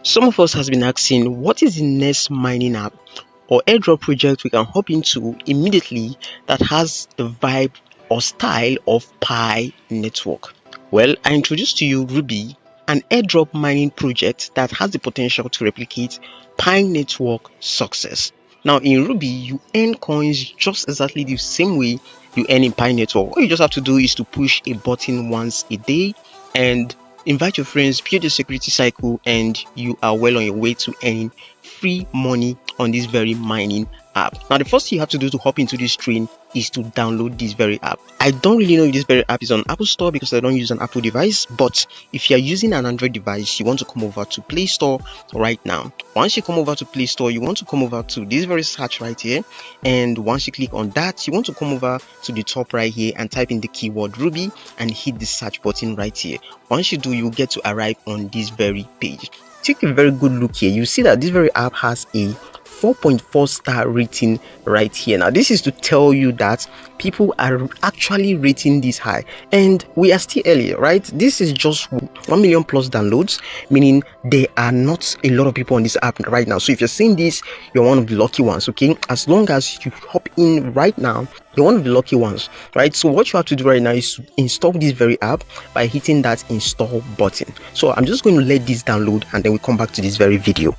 Some of us has been asking, what is the next mining app or airdrop project we can hop into immediately that has the vibe or style of Pi network? Well, I introduced to you Rubi, an airdrop mining project that has the potential to replicate Pi network success. Now, in Ruby, you earn coins just exactly the same way you earn in Pi network. All you just have to do is to push a button once a day and invite your friends, build a security cycle, and you are well on your way to earning free money on this very mining app. Now, the first thing you have to do to hop into this train is to download this very app. I don't really know if this very app is on Apple Store because I don't use an Apple device, but if you're using an Android device, you want to come over to Play Store right now. Once you come over to Play Store, you want to come over to this very search right here, and once you click on that, you want to come over to the top right here and type in the keyword Ruby and hit the search button right here. Once you do, you'll get to arrive on this very page. Take a very good look here. You see that this very app has a 4.4 star rating right here. Now this is to tell you that people are actually rating this high, and we are still early, right? This is just 1 million plus downloads, meaning there are not a lot of people on this app right now. So if you're seeing this, you're one of the lucky ones. Okay, as long as you hop in right now, you're one of the lucky ones, right? So what you have to do right now is to install this very app by hitting that install button. So I'm just going to let this download and then we come back to this very video.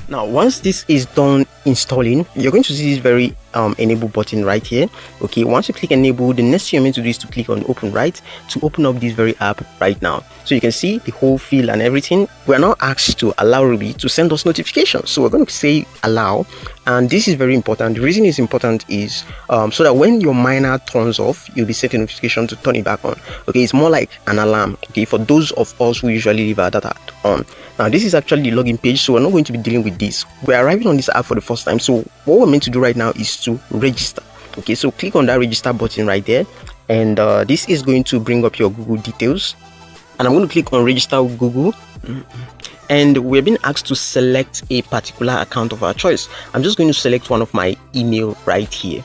Now once this is done installing, you're going to see this very enable button right here. Okay, once you click enable, the next thing you're meant to do is to click on open, right, to open up this very app right now. So you can see the whole feel and everything. We're now asked to allow Ruby to send us notifications, so we're going to say allow, and this is very important. The reason it's important is so that when your miner turns off, you'll be set a notification to turn it back on. Okay, it's more like an alarm, okay, for those of us who usually leave our data on. Now this is actually the login page, so we're not going to be dealing with this. We're arriving on this app for the first time, so what we're meant to do right now is to register. Okay, so click on that register button right there, and this is going to bring up your Google details, and I'm going to click on register with Google. And we're being asked to select a particular account of our choice. I'm just going to select one of my email right here,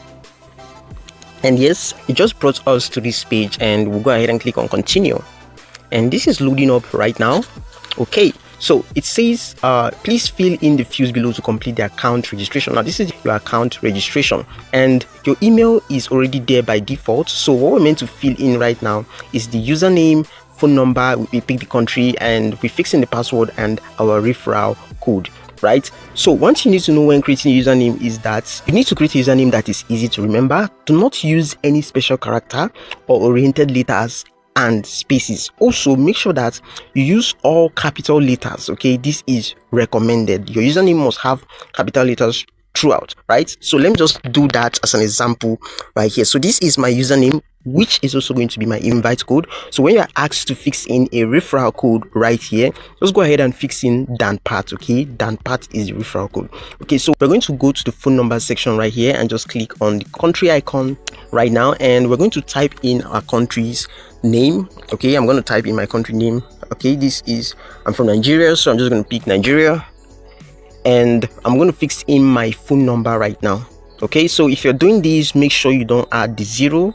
and yes, it just brought us to this page, and we'll go ahead and click on continue, and this is loading up right now. Okay, so it says please fill in the fields below to complete the account registration. Now this is your account registration, and your email is already there by default. So what we're meant to fill in right now is the username, phone number, we pick the country, and we fix in the password and our referral code, right? So one thing you need to know when creating a username is that you need to create a username that is easy to remember. Do not use any special character or oriented letters and spaces. Also make sure that you use all capital letters. Okay, this is recommended. Your username must have capital letters throughout, right? So let me just do that as an example right here. So this is my username, which is also going to be my invite code. So when you're asked to fix in a referral code right here, just go ahead and fix in DANPAT. Okay, DANPAT is the referral code. Okay, so we're going to go to the phone number section right here and just click on the country icon right now, and we're going to type in our country's name. Okay, I'm going to type in my country name. Okay, I'm from Nigeria, so I'm just going to pick Nigeria, and I'm going to fix in my phone number right now. Okay, so if you're doing this, make sure you don't add the 0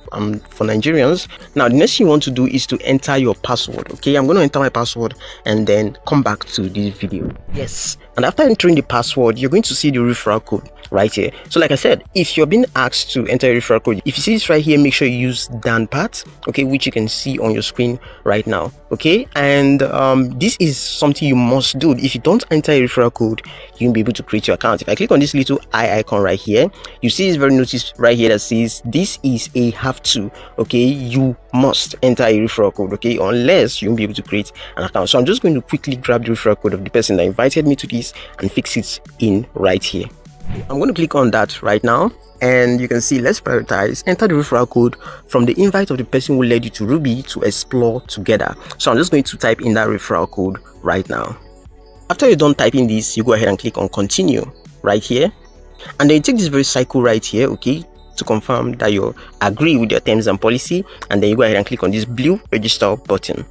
for Nigerians. Now the next thing you want to do is to enter your password. Okay, I'm going to enter my password and then come back to this video. Yes, and after entering the password, you're going to see the referral code right here. So like I said, if you're being asked to enter a referral code, if you see this right here, make sure you use DANPAT, okay, which you can see on your screen right now. Okay, and this is something you must do. If you don't enter a referral code, you won't be able to create your account. If I click on this little eye icon right here, you see this very notice right here that says this is a have to. Okay, you must enter a referral code, okay, unless you won't be able to create an account. So I'm just going to quickly grab the referral code of the person that invited me to this and fix it in right here. I'm going to click on that right now, and you can see let's prioritize, enter the referral code from the invite of the person who led you to Ruby to explore together. So I'm just going to type in that referral code right now. After you're done typing this, you go ahead and click on continue right here, and then you take this very cycle right here, okay, to confirm that you agree with your terms and policy, and then you go ahead and click on this blue register button.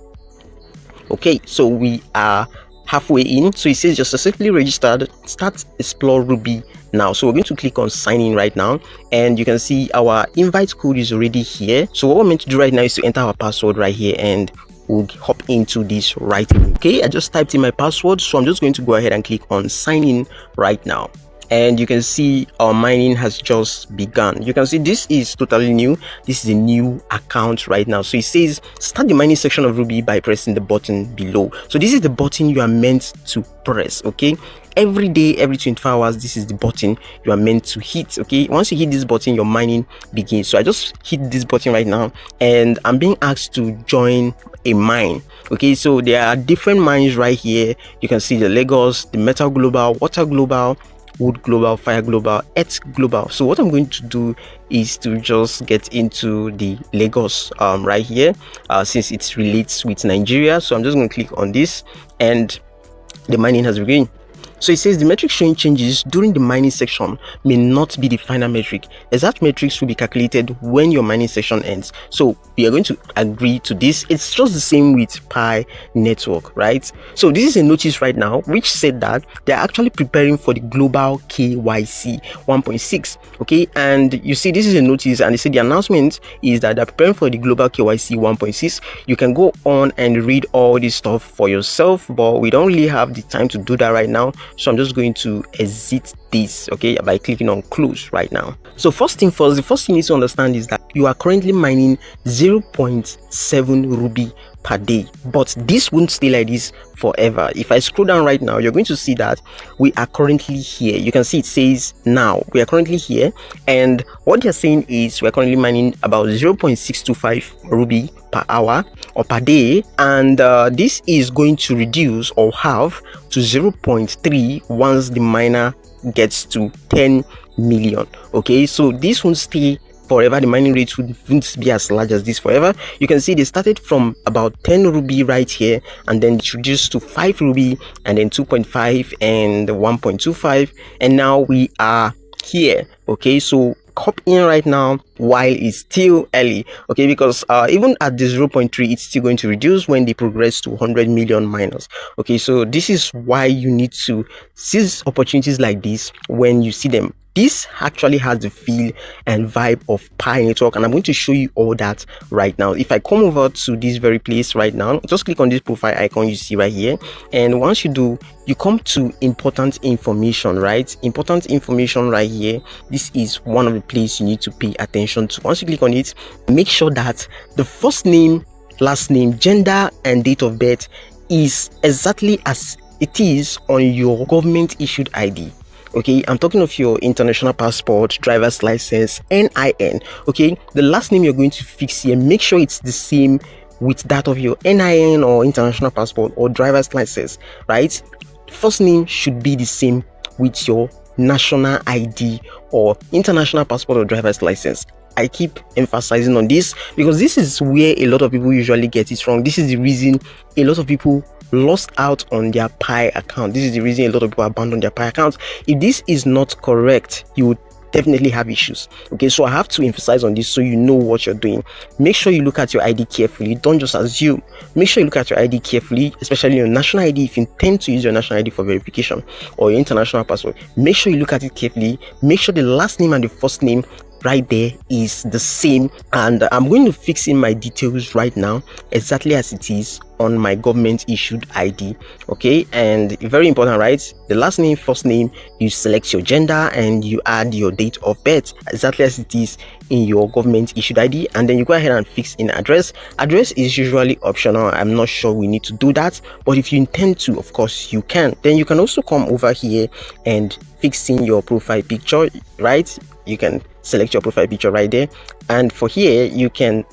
Okay, so we are halfway in, so it says you're successfully registered, start explore Ruby now. So we're going to click on sign in right now, and you can see our invite code is already here. So what we're meant to do right now is to enter our password right here, and we'll hop into this right away. Okay, I just typed in my password, so I'm just going to go ahead and click on sign in right now. And you can see our mining has just begun. You can see this is totally new. This is a new account right now. So it says start the mining section of Ruby by pressing the button below. So this is the button you are meant to press. Okay, every day, every 24 hours, this is the button you are meant to hit. Okay, once you hit this button, your mining begins. So I just hit this button right now, and I'm being asked to join a mine. Okay, so there are different mines right here. You can see the Lagos, the Metal Global, Water Global, Wood Global, Fire Global, Earth Global. So what I'm going to do is to just get into the Lagos right here, since it relates with Nigeria. So I'm just going to click on this, and the mining has begun. So it says the metric showing changes during the mining section may not be the final metric. Exact metrics will be calculated when your mining section ends. So we are going to agree to this. It's just the same with Pi Network, right? So this is a notice right now which said that they're actually preparing for the global KYC 1.6. Okay, and you see this is a notice, and they say the announcement is that they're preparing for the global KYC 1.6. You can go on and read all this stuff for yourself, but we don't really have the time to do that right now. So I'm just going to exit this, okay, by clicking on close right now. So first thing first, the first thing you need to understand is that you are currently mining 0.7 Ruby per day, but this won't stay like this forever. If I scroll down right now, you're going to see that we are currently here. You can see it says now we are currently here, and what they're saying is we're currently mining about 0.625 Ruby per hour or per day, and this is going to reduce or halve to 0.3 once the miner gets to 10 million. Okay, so this won't stay forever. The mining rate wouldn't be as large as this forever. You can see they started from about 10 Ruby right here, and then it reduced to 5 Ruby, and then 2.5 and 1.25, and now we are here. Okay, so hop in right now while it's still early, okay, because even at the 0.3 it's still going to reduce when they progress to 100 million miners. Okay, so this is why you need to seize opportunities like this when you see them. This actually has the feel and vibe of Pi Network, and I'm going to show you all that right now. If I come over to this very place right now, just click on this profile icon you see right here, and once you do, you come to important information, right? Important information right here. This is one of the places you need to pay attention to. Once you click on it, make sure that the first name, last name, gender, and date of birth is exactly as it is on your government issued ID. Okay, I'm talking of your international passport, driver's license, NIN. Okay, the last name you're going to fix here, make sure it's the same with that of your NIN or international passport or driver's license, right? First name should be the same with your national ID or international passport or driver's license. I keep emphasizing on this because this is where a lot of people usually get it wrong. This is the reason a lot of people lost out on their Pi account. This is the reason a lot of people abandon their Pi accounts. If this is not correct, you would definitely have issues. Okay, so I have to emphasize on this so you know what you're doing. Make sure you look at your ID carefully. Don't just assume. Make sure you look at your ID carefully, especially your national ID. If you intend to use your national ID for verification or your international passport, make sure you look at it carefully. Make sure the last name and the first name right there is the same, and I'm going to fix in my details right now exactly as it is on my government issued ID. Okay, and very important, right? The last name, first name, you select your gender and you add your date of birth exactly as it is in your government issued ID, and then you go ahead and fix in address. Address is usually optional. I'm not sure we need to do that, but if you intend to, of course you can. Then you can also come over here and fix in your profile picture, right? You can select your profile picture right there, and for here you can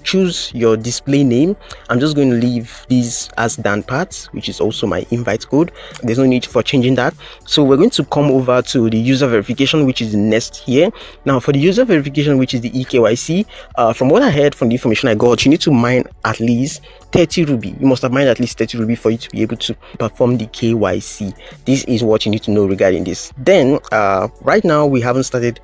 choose your display name. I'm just going to leave this as DANPAT, which is also my invite code. There's no need for changing that. So we're going to come over to the user verification, which is next here. Now for the user verification, which is the eKYC, from what I heard from the information I got, you need to mine at least 30 Ruby. You must have mined at least 30 Ruby for you to be able to perform the KYC. This is what you need to know regarding this. Then right now we haven't started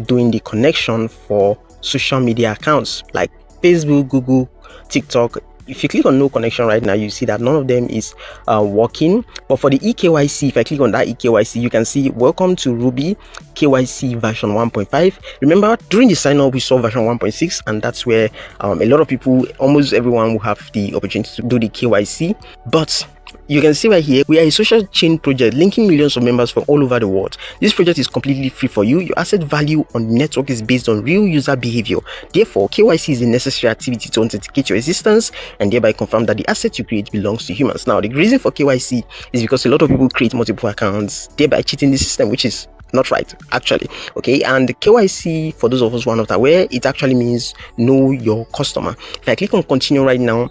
doing the connection for social media accounts like Facebook, Google, TikTok, if you click on no connection right now, you see that none of them is working. But for the eKYC, if I click on that eKYC, you can see welcome to Rubi KYC version 1.5. Remember, during the sign up we saw version 1.6, and that's where a lot of people, almost everyone, will have the opportunity to do the KYC. But you can see right here, we are a social chain project linking millions of members from all over the world. This project is completely free for you. Your asset value on the network is based on real user behavior. Therefore, KYC is a necessary activity to authenticate your existence and thereby confirm that the asset you create belongs to humans. Now, the reason for KYC is because a lot of people create multiple accounts, thereby cheating the system, which is not right, actually. Okay, and KYC, for those of us who are not aware, it actually means know your customer. If I click on continue right now,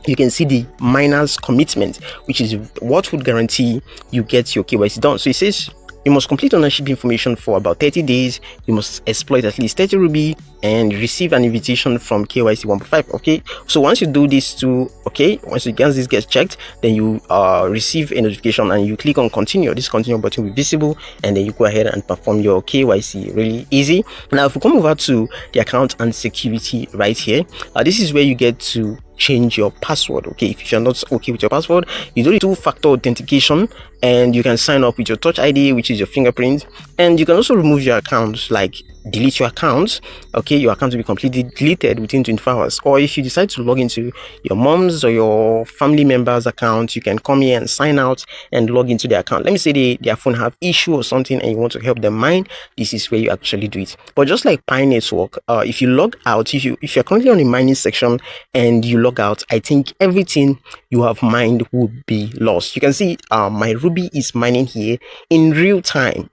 you can see the miner's commitment, which is what would guarantee you get your KYC done. So it says you must complete ownership information for about 30 days. You must exploit at least 30 Ruby and receive an invitation from KYC 1.5. Okay, so once you do this too, okay, once this gets checked, then you receive a notification and you click on continue. This continue button will be visible, and then you go ahead and perform your KYC. Really easy. Now, if we come over to the account and security right here, this is where you get to change your password. Okay, if you're not okay with your password, you do the two-factor authentication, and you can sign up with your touch ID, which is your fingerprint, and you can also remove your account, like delete your account. Okay, your account will be completely deleted within 24 hours. Or if you decide to log into your mom's or your family member's account, you can come here and sign out and log into their account. Let me say their phone have issue or something and you want to help them mine. This is where you actually do it. But just like Pi Network, if you log out, if you're currently on the mining section and you log out, I think everything you have mined will be lost. You can see my Ruby is mining here in real time,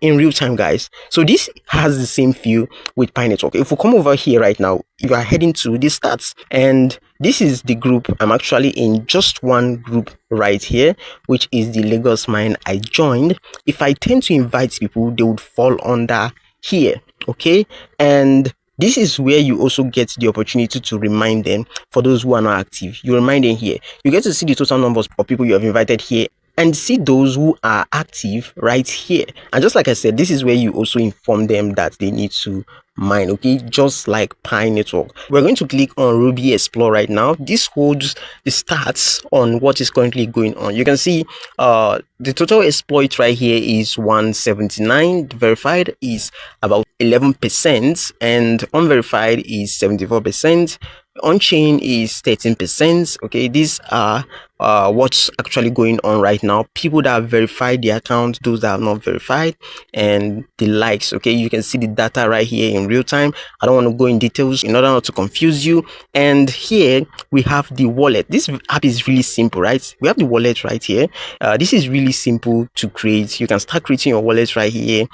guys. So this has the same feel with Pi Network. If we come over here right now, you are heading to the stats, and this is the group. I'm actually in just one group right here, which is the Lagos mine I joined. If I tend to invite people, they would fall under here. Okay, and this is where you also get the opportunity to remind them. For those who are not active, you remind them here. You get to see the total numbers of people you have invited here and see those who are active right here. And just like I said, this is where you also inform them that they need to mine. Okay, just like Pi Network. We're going to click on Ruby Explore right now. This holds the stats on what is currently going on. You can see the total exploit right here is 179. The verified is about 11%, and unverified is 74%. On-chain is 13%. Okay, these are what's actually going on right now. People that have verified the account, those that have not verified, and the likes. Okay, you can see the data right here in real time. I don't want to go in details in order not to confuse you. And here we have the wallet. This app is really simple, right? We have the wallet right here. This is really simple to create. You can start creating your wallet right here.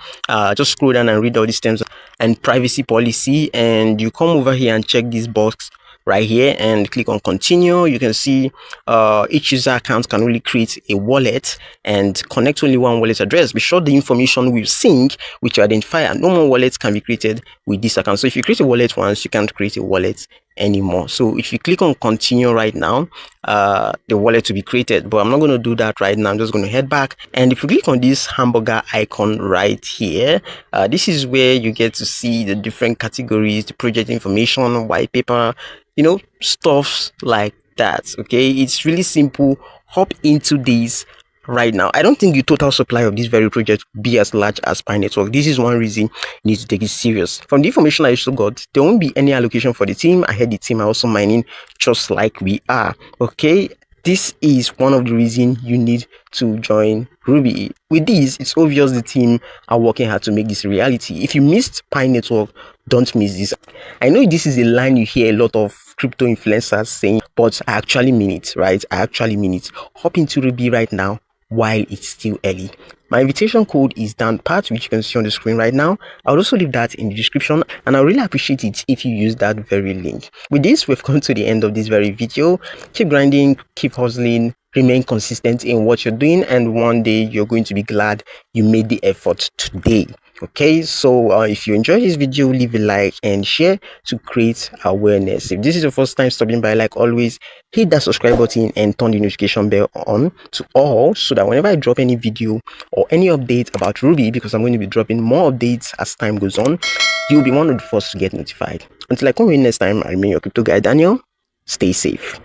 Just scroll down and read all these terms and privacy policy, and you come over here and check this box right here and click on continue. You can see each user account can only create a wallet and connect only one wallet address. Be sure the information will sync with your identifier. No more wallets can be created with this account. So if you create a wallet once, you can't create a wallet anymore. So if you click on continue right now, the wallet will be created, but I'm not going to do that right now. I'm just going to head back, and if you click on this hamburger icon right here, this is where you get to see the different categories, the project information, white paper, you know, stuff like that. Okay, it's really simple. Hop into this right now. I don't think the total supply of this very project will be as large as Pi Network. This is one reason you need to take it serious. From the information I also got, there won't be any allocation for the team. I heard the team are also mining just like we are. Okay, this is one of the reasons you need to join Ruby. With this, it's obvious the team are working hard to make this a reality. If you missed Pi Network, don't miss this. I know this is a line you hear a lot of crypto influencers saying, but I actually mean it, right? I actually mean it. Hop into Ruby right now while it's still early. My invitation code is DANPAT, which you can see on the screen right now. I'll also leave that in the description, and I really appreciate it if you use that very link. With this, we've come to the end of this very video. Keep grinding, keep hustling, remain consistent in what you're doing, and one day you're going to be glad you made the effort today. Okay, so if you enjoyed this video, leave a like and share to create awareness. If this is your first time stopping by, like always, hit that subscribe button and turn the notification bell on to all, so that whenever I drop any video or any update about Ruby, because I'm going to be dropping more updates as time goes on, you'll be one of the first to get notified. Until I come in next time, I remain your crypto guy Daniel. Stay safe.